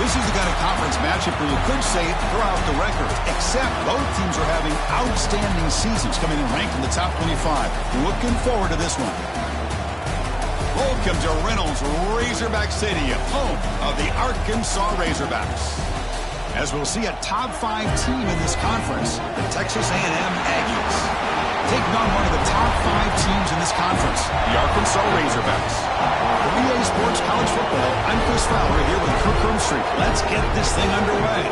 This is the kind of conference matchup where you could say throw out the records, except both teams are having outstanding seasons, coming in ranked in the top 25. Looking forward to this one. Welcome to Reynolds Razorback Stadium, home of the Arkansas Razorbacks. As we'll see a top 5 team in this conference, the Texas A&M Aggies, taking on one of the top 5 teams in this conference, the Arkansas Razorbacks. For EA Sports College Football, I'm Chris Fowler here with Kirk Herbstreit. Let's get this thing underway.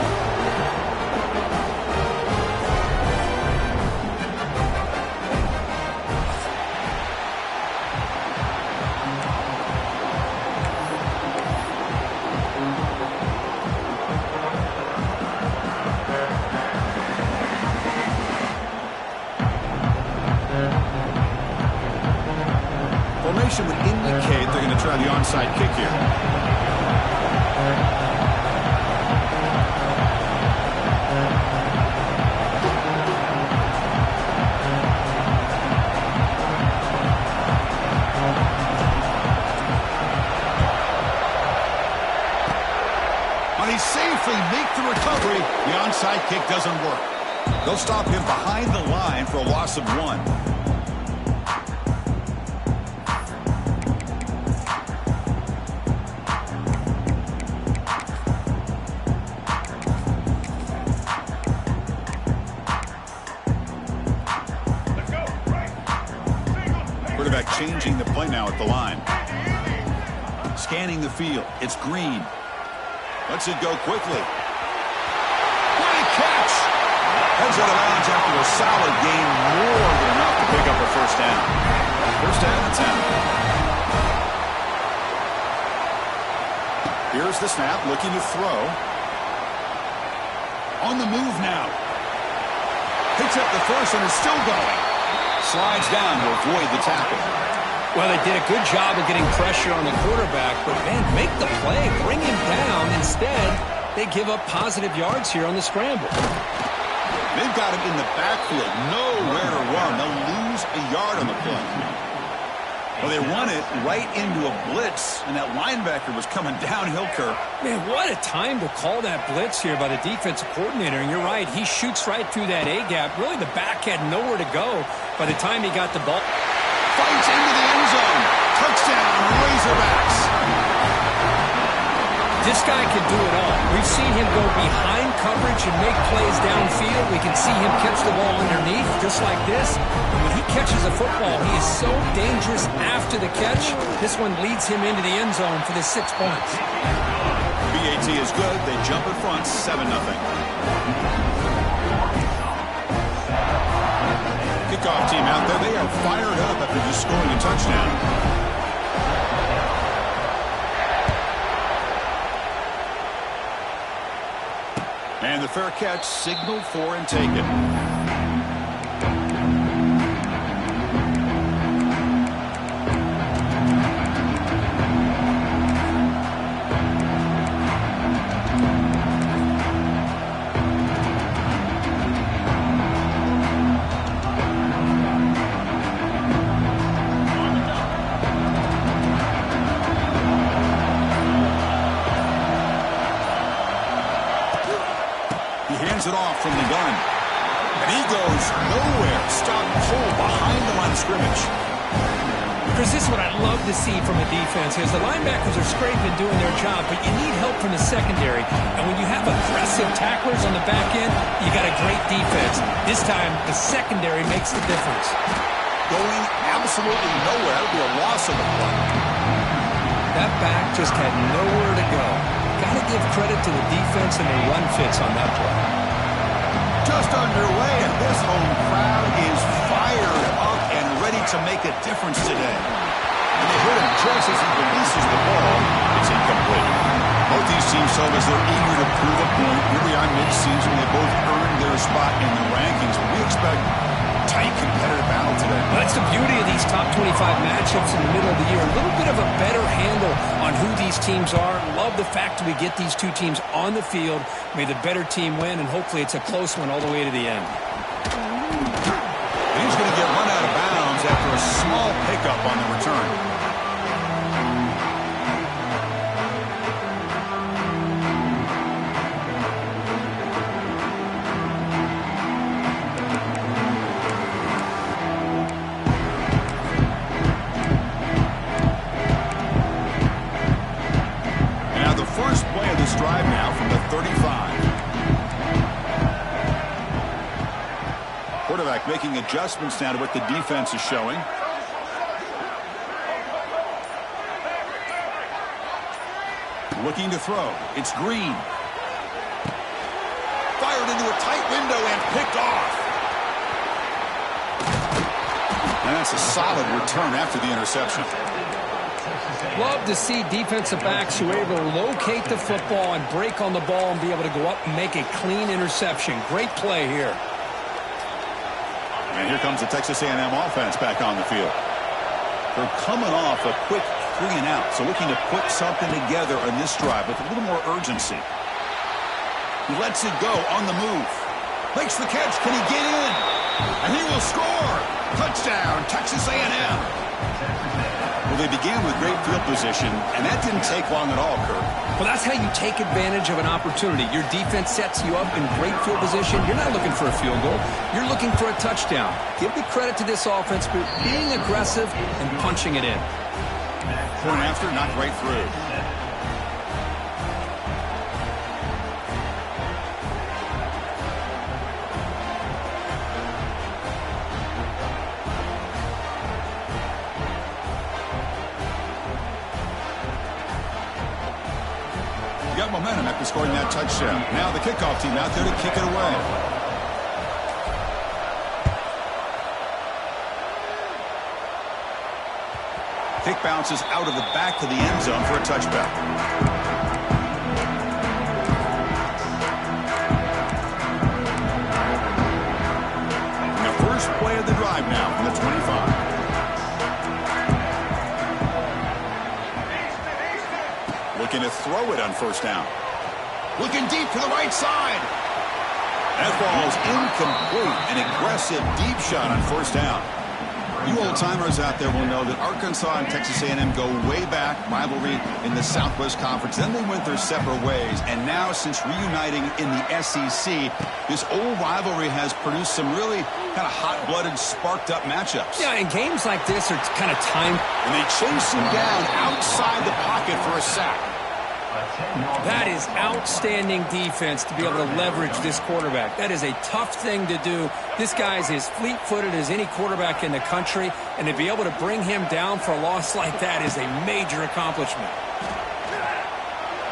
Formation would indicate they're going to try the onside kick here. When he safely makes the recovery, the onside kick doesn't work. They'll stop him behind the line for a loss of 1. Changing the play now at the line. Scanning the field. It's Green. Lets it go quickly. Great catch! Heads out of bounds after a solid gain, more than enough to pick up a first down. First down and 10. Here's the snap, looking to throw. On the move now. Picks up the first and is still going. Slides down to avoid the tackle. Well, they did a good job of getting pressure on the quarterback, but, man, make the play, bring him down. Instead, they give up positive yards here on the scramble. They've got him in the backfield, nowhere to run. They'll lose a yard on the play. Well, they run it right into a blitz, and that linebacker was coming downhill, Kirk. Man, what a time to call that blitz here by the defensive coordinator. And you're right, he shoots right through that A-gap. Really, the back had nowhere to go by the time he got the ball. Fights into the end zone. Touchdown, Razorbacks. This guy can do it all. We've seen him go behind coverage and make plays downfield. We can see him catch the ball underneath, just like this. And when he catches a football, he is so dangerous after the catch. This one leads him into the end zone for the 6 points. BAT is good. They jump in front, 7-0. Kickoff team out there. They are fired up after just scoring a touchdown. And the fair catch signaled for and taken. It off from the gun. And he goes nowhere. Stopped cold behind the line of scrimmage. Chris, this is what I love to see from a defense is the linebackers are scraping doing their job, but you need help from the secondary. And when you have aggressive tacklers on the back end, you got a great defense. This time, the secondary makes the difference. Going absolutely nowhere. It'll be a loss of the play. That back just had nowhere to go. Got to give credit to the defense and the run fits on that play. Just underway, and this home crowd is fired up and ready to make a difference today. And they hit him just as he releases the ball. It's incomplete. Both these teams show us they're eager to prove a point. Here we are mid-season. They both earned their spot in the rankings. We expect tight competitive battle today. Well, that's the beauty of these top 25 matchups in the middle of the year. A little bit of a better handle on who these teams are. Love the fact that we get these two teams on the field. May the better team win, and hopefully it's a close one all the way to the end. He's going to get run out of bounds after a small pickup on the return. making adjustments now to what the defense is showing. Looking to throw. It's Green. Fired into a tight window and picked off. And that's a solid return after the interception. Love to see defensive backs who are able to locate the football and break on the ball and be able to go up and make a clean interception. Great play here. And here comes the Texas A&M offense back on the field. They're coming off a quick 3 and out, so looking to put something together on this drive with a little more urgency. He lets it go on the move. Makes the catch. Can he get in? And he will score. Touchdown, Texas A&M. Well, they began with great field position, and that didn't take long at all, Kirk. Well, that's how you take advantage of an opportunity. Your defense sets you up in great field position. You're not looking for a field goal. You're looking for a touchdown. Give the credit to this offense for being aggressive and punching it in. Point after, knocked right through. Got momentum after scoring that touchdown. Now the kickoff team out there to kick it away. Kick bounces out of the back to the end zone for a touchback. And the first play of the drive now from the 25. Looking to throw it on first down. Looking deep to the right side. That ball's incomplete. An aggressive deep shot on first down. You old-timers out there will know that Arkansas and Texas A&M go way back, rivalry in the Southwest Conference. Then they went their separate ways. And now, since reuniting in the SEC, this old rivalry has produced some really kind of hot-blooded, sparked-up matchups. Yeah, and games like this are kind of timed. And they chase him down outside the pocket for a sack. That is outstanding defense to be able to leverage this quarterback. That is a tough thing to do. This guy's as fleet-footed as any quarterback in the country, and to be able to bring him down for a loss like that is a major accomplishment.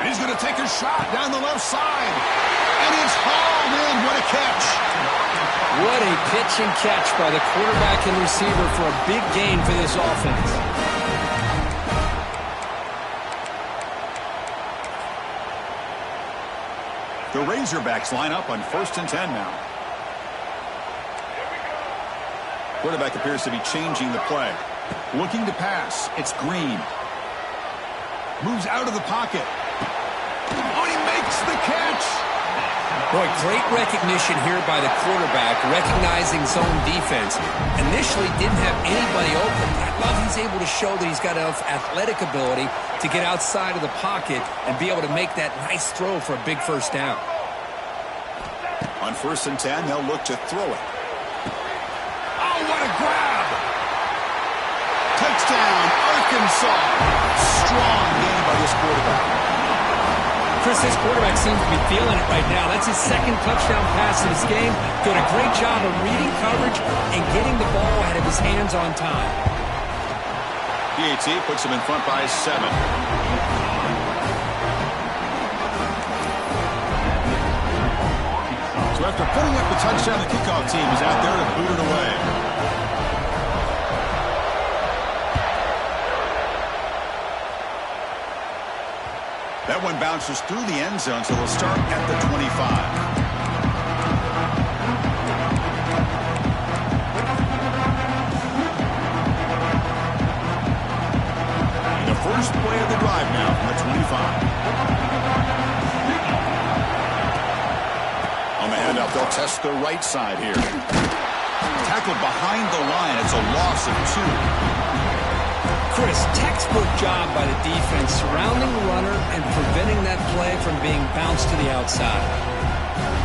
And he's going to take a shot down the left side. And it's hauled in. What a catch. What a pitch and catch by the quarterback and receiver for a big gain for this offense. The Razorbacks line up on 1st and 10 now. Quarterback appears to be changing the play. Looking to pass. It's Green. Moves out of the pocket. Oh, he makes the catch. Boy, great recognition here by the quarterback, recognizing zone defense. Initially didn't have anybody open. I love he's able to show that he's got enough athletic ability to get outside of the pocket and be able to make that nice throw for a big first down. On 1st and 10, they'll look to throw it. Oh, what a grab! Touchdown, Arkansas. Strong game by this quarterback. Chris, this quarterback seems to be feeling it right now. That's his second touchdown pass in this game. Doing a great job of reading coverage and getting the ball out of his hands on time. PAT puts him in front by 7. So after putting up the touchdown, the kickoff team is out there to boot it away. That one bounces through the end zone, so they'll start at the 25. And the first play of the drive now from the 25. On the handoff, they'll test the right side here. Tackled behind the line. It's a loss of 2. Chris, textbook job by the defense surrounding the runner and preventing that play from being bounced to the outside.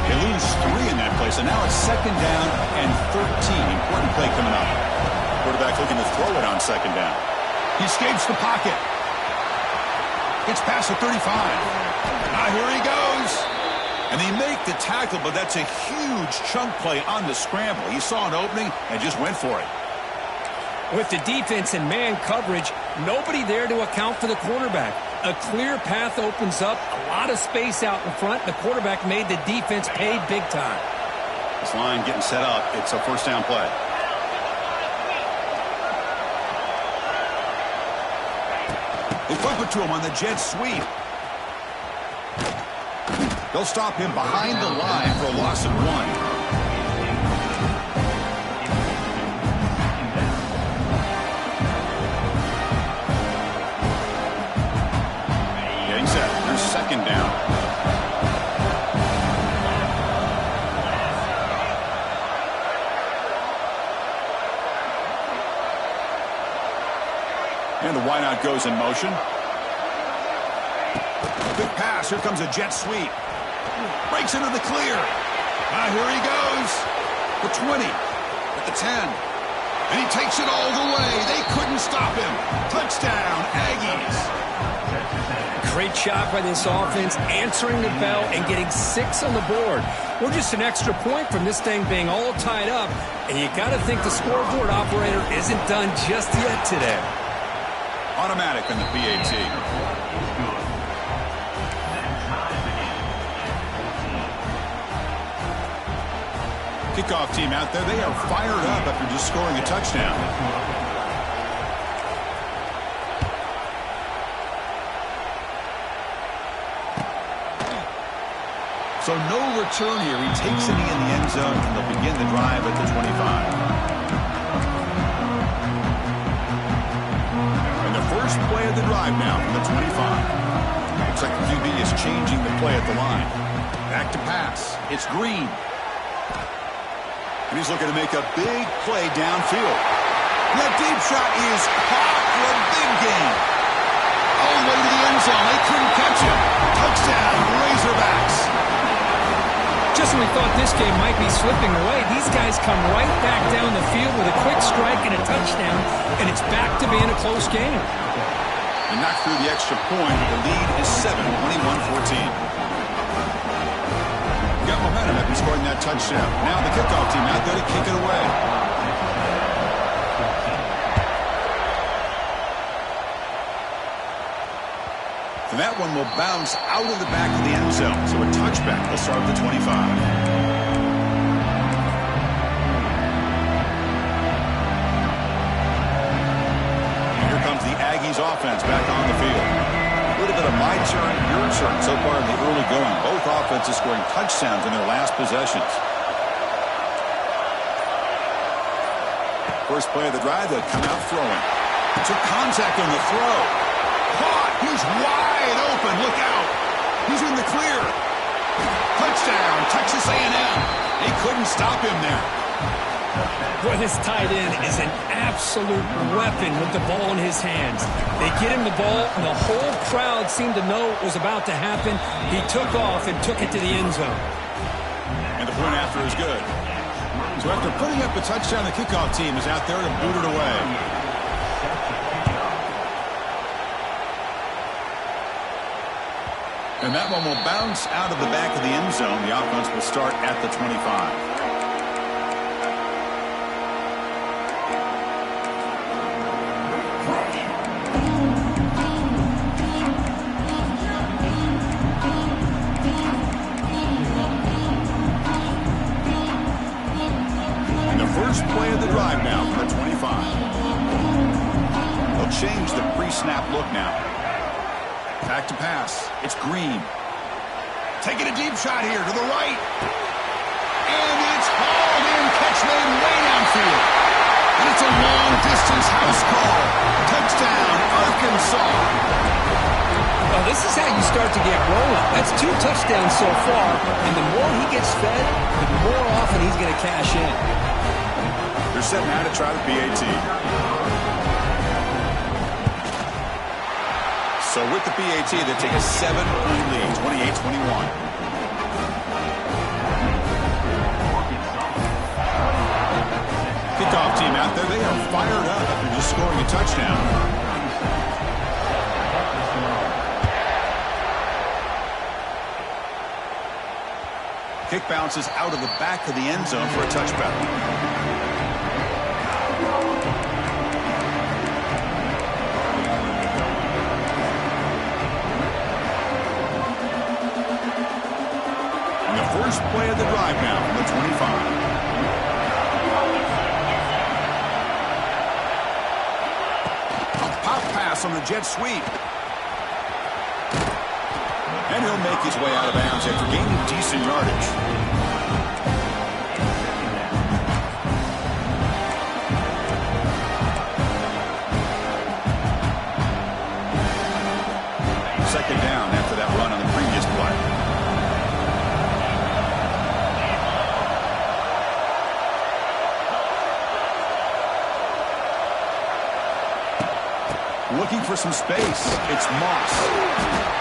They lose 3 in that play, so now it's 2nd down and 13. Important play coming up. Quarterback looking to throw it on 2nd down. He escapes the pocket. Gets past the 35. Now here he goes. And they make the tackle, but that's a huge chunk play on the scramble. He saw an opening and just went for it. With the defense in man coverage, nobody there to account for the quarterback. A clear path opens up, a lot of space out in front. The quarterback made the defense pay big time. This line getting set up. It's a first down play. They flip it to him on the jet sweep. They'll stop him behind the line for a loss of 1. Getting set. There's second down. And the wideout goes in motion. Quick pass. Here comes a jet sweep. Breaks into the clear. Here he goes. The 20. At the 10. And he takes it all the way. They couldn't stop him. Touchdown, Aggies. Great job by this offense, answering the bell and getting 6 on the board. We're just an extra point from this thing being all tied up. And you got to think the scoreboard operator isn't done just yet today. Automatic in the PAT. Kickoff team out there. They are fired up after just scoring a touchdown. So no return here. He takes it in the end zone, and they'll begin the drive at the 25. And the first play of the drive now from the 25. Looks like the QB is changing the play at the line. Back to pass. It's Green. And he's looking to make a big play downfield. And that deep shot is caught for a big gain. All the way to the end zone. They couldn't catch him. Touchdown, Razorbacks. Just when we thought this game might be slipping away, these guys come right back down the field with a quick strike and a touchdown, and it's back to being a close game. And knocked through the extra point. The lead is 7, 21-14. Got momentum after scoring that touchdown. Now the kickoff team out there to kick it away. And that one will bounce out of the back of the end zone. So a touchback will start at the 25. And here comes the Aggies offense back on the field. A little bit of my turn, your turn so far in the early going. Both offenses scoring touchdowns in their last possessions. First play of the drive, they'll come out throwing. Took contact on the throw. Caught. He's wide open. Look out. He's in the clear. Touchdown, Texas A&M. They couldn't stop him there. Boy, this tight end is an absolute weapon with the ball in his hands. They get him the ball, and the whole crowd seemed to know what was about to happen. He took off and took it to the end zone. And the point after is good. So after putting up a touchdown, the kickoff team is out there to boot it away. And that one will bounce out of the back of the end zone. The offense will start at the 25. First play of the drive now from the 25. They'll change the pre-snap look now. Back to pass. It's Green. Taking a deep shot here to the right. And it's hauled in. Catch made way downfield. And it's a long-distance house call. Touchdown, Arkansas. Well, this is how you start to get rolling. That's 2 touchdowns so far. And the more he gets fed, the more often he's going to cash in. They're set now to try the PAT. So with the PAT, they take a 7-point lead, 28-21. Kickoff team out there, they are fired up after just scoring a touchdown. Kick bounces out of the back of the end zone for a touchback. And the first play of the drive now from the 25. On the jet sweep. And he'll make his way out of bounds after gaining decent yardage. Second down after that run on the previous play. Looking for some space. It's Moss.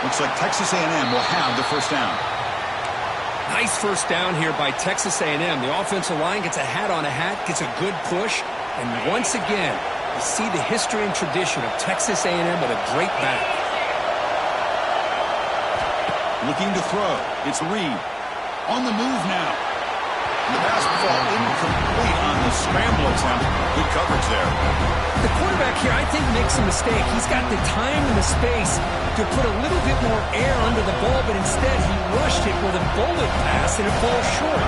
Looks like Texas A&M will have the first down. Nice first down here by Texas A&M. The offensive line gets a hat on a hat, gets a good push, and once again, you see the history and tradition of Texas A&M with a great back. Looking to throw. It's Reed. On the move now. The pass ball incomplete on the scramble attempt. Good coverage there. The quarterback here, I think, makes a mistake. He's got the time and the space to put a little bit more air under the ball, but instead he rushed it with a bullet pass and it falls short.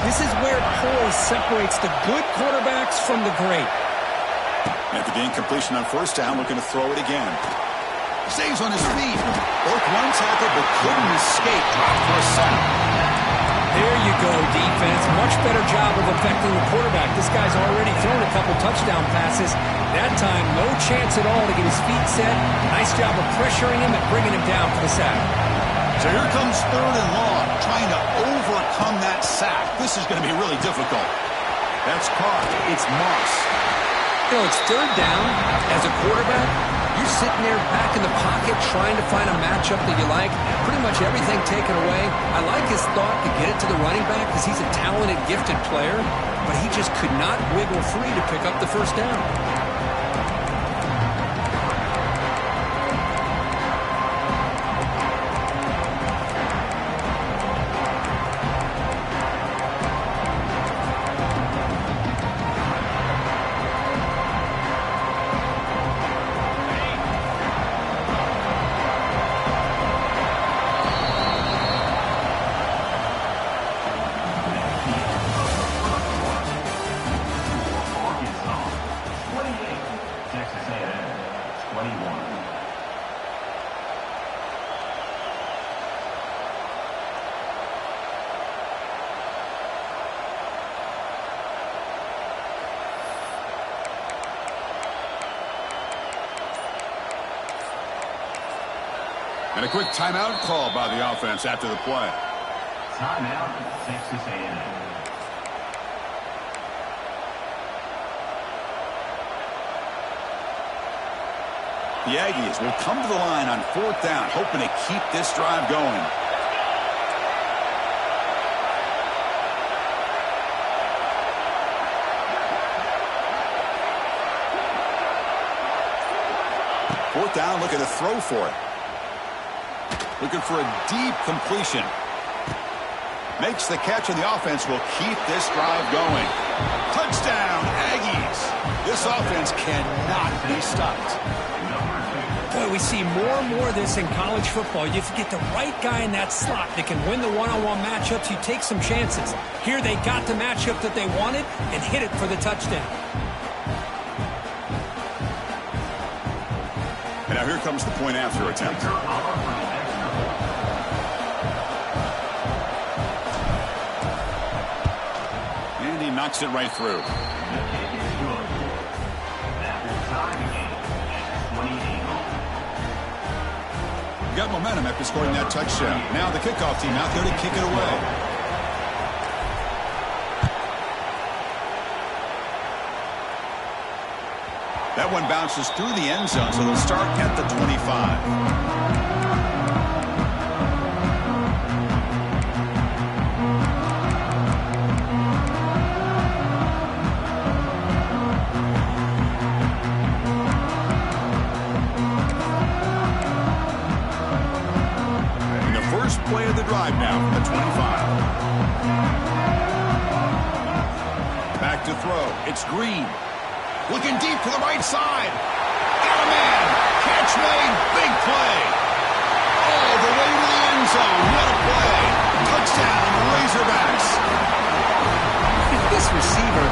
This is where poise separates the good quarterbacks from the great. After the incompletion on first down, looking to throw it again. Stays on his feet. Broke one tackle, but couldn't escape. Dropped for a sack. There you go, defense. Much better job of affecting the quarterback. This guy's already thrown a couple touchdown passes. That time, no chance at all to get his feet set. Nice job of pressuring him and bringing him down for the sack. So here comes third and long, trying to overcome that sack. This is going to be really difficult. That's caught. It's Moss. You know, it's third down. As a quarterback, you're sitting there back in the pocket trying to find a matchup that you like. Pretty much everything taken away. I like his thought to get it to the running back because he's a talented, gifted player, but he just could not wiggle free to pick up the first down. And a quick timeout call by the offense after the play. Timeout, Texas A&M. The Aggies will come to the line on fourth down, hoping to keep this drive going. Fourth down, looking to throw for it. Looking for a deep completion. Makes the catch, and the offense will keep this drive going. Touchdown, Aggies. This offense cannot be stopped. Boy, we see more and more of this in college football. You get the right guy in that slot that can win the one-on-one matchups. You take some chances. Here they got the matchup that they wanted and hit it for the touchdown. And now here comes the point after attempt. And he knocks it right through. Got momentum after scoring that touchdown. Now the kickoff team out there to kick it away. That one bounces through the end zone, so they'll start at the 25. Play of the drive now from the 25. to throw. It's Green. Looking deep to the right side. Got a man. Catch made. Big play. All the way to the end zone. What a play. Touchdown, Razorbacks. This receiver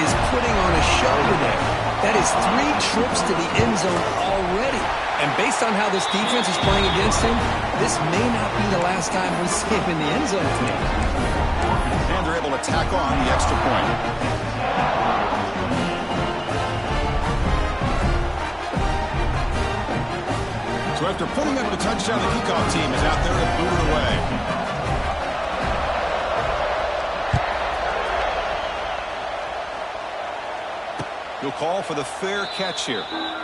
is putting on a show today. That is 3 trips to the end zone already. And based on how this defense is playing against him, this may not be the last time we see him in the end zone today. And they're able to tack on the extra point. So after putting up the touchdown, the kickoff team is out there to boot it away. He'll call for the fair catch here. And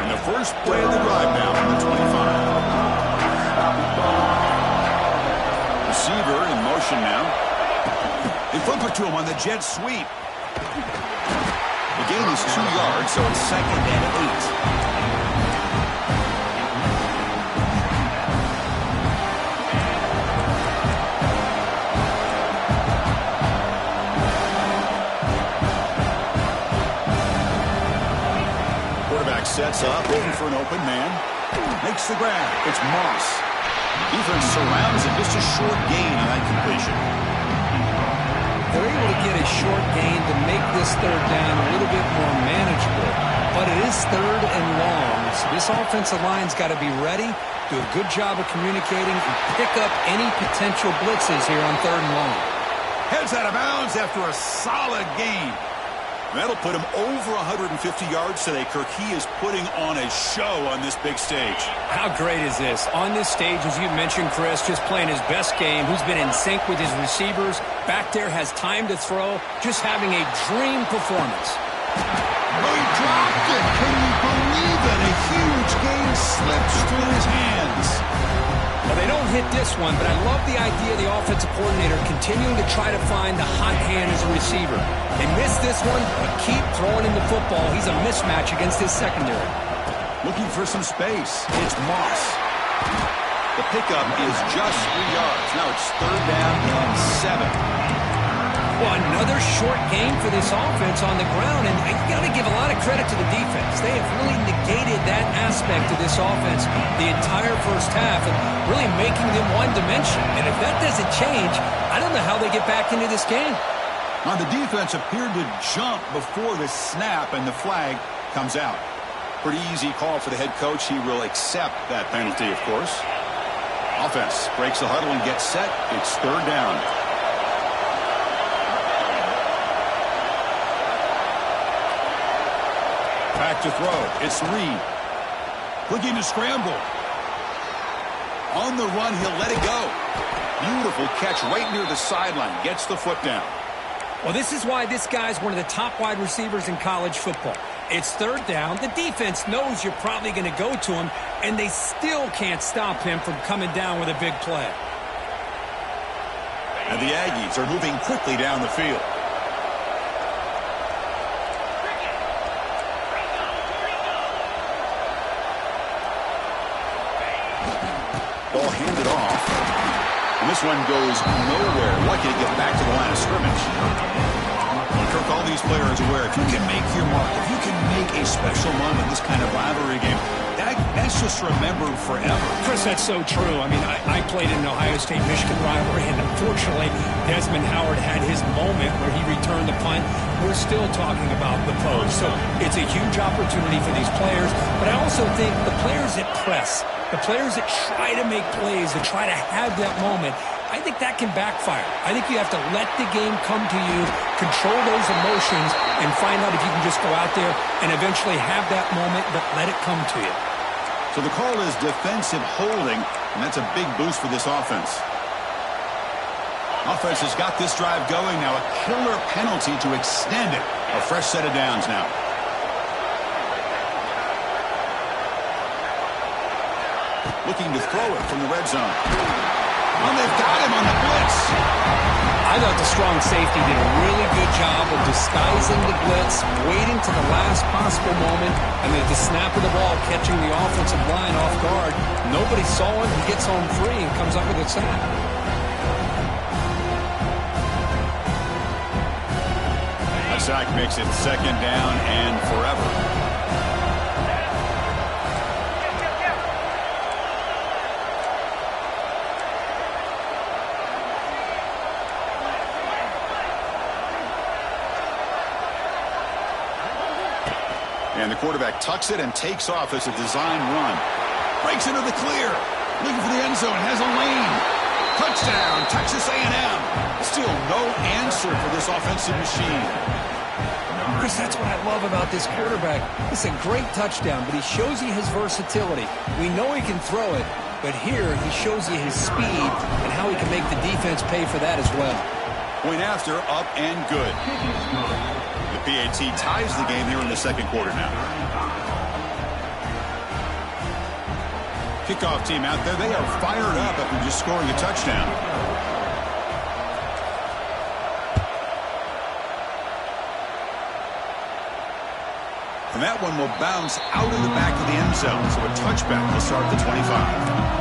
the first play of the drive now from the 25. Receiver in motion now. They flip it to him on the jet sweep. The gain is 2 yards, so it's 2nd and 8. Quarterback sets up, looking for an open man. Makes the grab. It's Moss. Defense surrounds him. Just a short gain on that completion. They're able to get a short gain to make this 3rd down a little bit more manageable. But it is 3rd and long. So this offensive line's got to be ready, do a good job of communicating, and pick up any potential blitzes here on 3rd and long. Heads out of bounds after a solid gain. That'll put him over 150 yards today. Kirk, he is putting on a show on this big stage. How great is this? On this stage, as you mentioned, Chris, just playing his best game. Who's been in sync with his receivers. Back there, has time to throw. Just having a dream performance. Oh, he dropped it. Can you believe it? A huge gain slips through his hands. Well, they don't hit this one, but I love the idea of the offensive coordinator continuing to try to find the hot hand as a receiver. They missed this one, but keep throwing him the football. He's a mismatch against his secondary. Looking for some space. It's Moss. The pickup is just 3 yards. Now it's 3rd down and 7. Well, another short game for this offense on the ground, and I got to give a lot of credit to the defense. They have really negated that aspect of this offense the entire first half and really making them one-dimensional. And if that doesn't change, I don't know how they get back into this game. Now, the defense appeared to jump before the snap, and the flag comes out. Pretty easy call for the head coach. He will accept that penalty, of course. Offense breaks the huddle and gets set. It's 3rd down. Back to throw. It's Reed. Looking to scramble. On the run, he'll let it go. Beautiful catch right near the sideline. Gets the foot down. Well, this is why this guy's one of the top wide receivers in college football. It's 3rd down. The defense knows you're probably going to go to him, and they still can't stop him from coming down with a big play. And the Aggies are moving quickly down the field. Ball handed off. And this one goes nowhere. Lucky to get back to the line of scrimmage. Well, Kirk, all these players are aware, if you can make your mark, if you can make a special moment in this kind of rivalry game, that's just remembered forever. Chris, that's so true. I mean, I played in an Ohio State-Michigan rivalry, and unfortunately, Desmond Howard had his moment where he returned the punt. We're still talking about the pose. So it's a huge opportunity for these players, but I also think the players that press, the players that try to make plays, that try to have that moment, I think that can backfire. I think you have to let the game come to you, control those emotions, and find out if you can just go out there and eventually have that moment, but let it come to you. So the call is defensive holding, and that's a big boost for this offense. Offense has got this drive going now. A killer penalty to extend it. A fresh set of downs now. Looking to throw it from the red zone. And they've got him on the blitz. I I thought the strong safety did a really good job of disguising the blitz, waiting to the last possible moment, and then at the snap of the ball, catching the offensive line off guard. Nobody saw him. He gets home free and comes up with a sack. A sack makes it 2nd down and forever. And the quarterback tucks it and takes off as a design run. Breaks into the clear. Looking for the end zone. Has a lane. Touchdown, Texas A&M. Still no answer for this offensive machine. Chris, that's what I love about this quarterback. It's a great touchdown, but he shows you his versatility. We know he can throw it, but here he shows you his speed and how he can make the defense pay for that as well. Point after, up and good. The PAT ties the game here in the 2nd quarter now. Kickoff team out there, they are fired up after just scoring a touchdown. And that one will bounce out of the back of the end zone, so a touchback will start at the 25.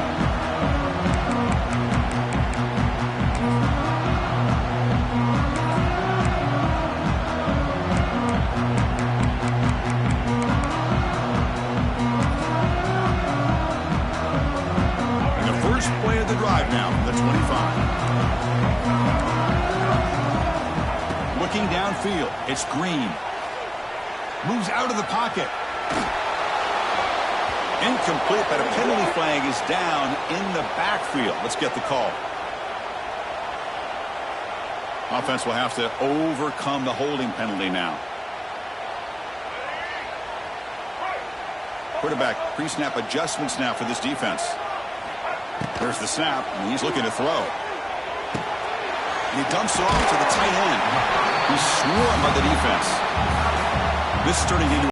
Play of the drive now from the 25. Looking downfield, it's Green. Moves out of the pocket. Incomplete, but a penalty flag is down in the backfield. Let's get the call. Offense will have to overcome the holding penalty now. Quarterback pre-snap adjustments now for this defense. There's the snap, and he's looking to throw. And he dumps it off to the tight end. He's swarmed by the defense. This is turning into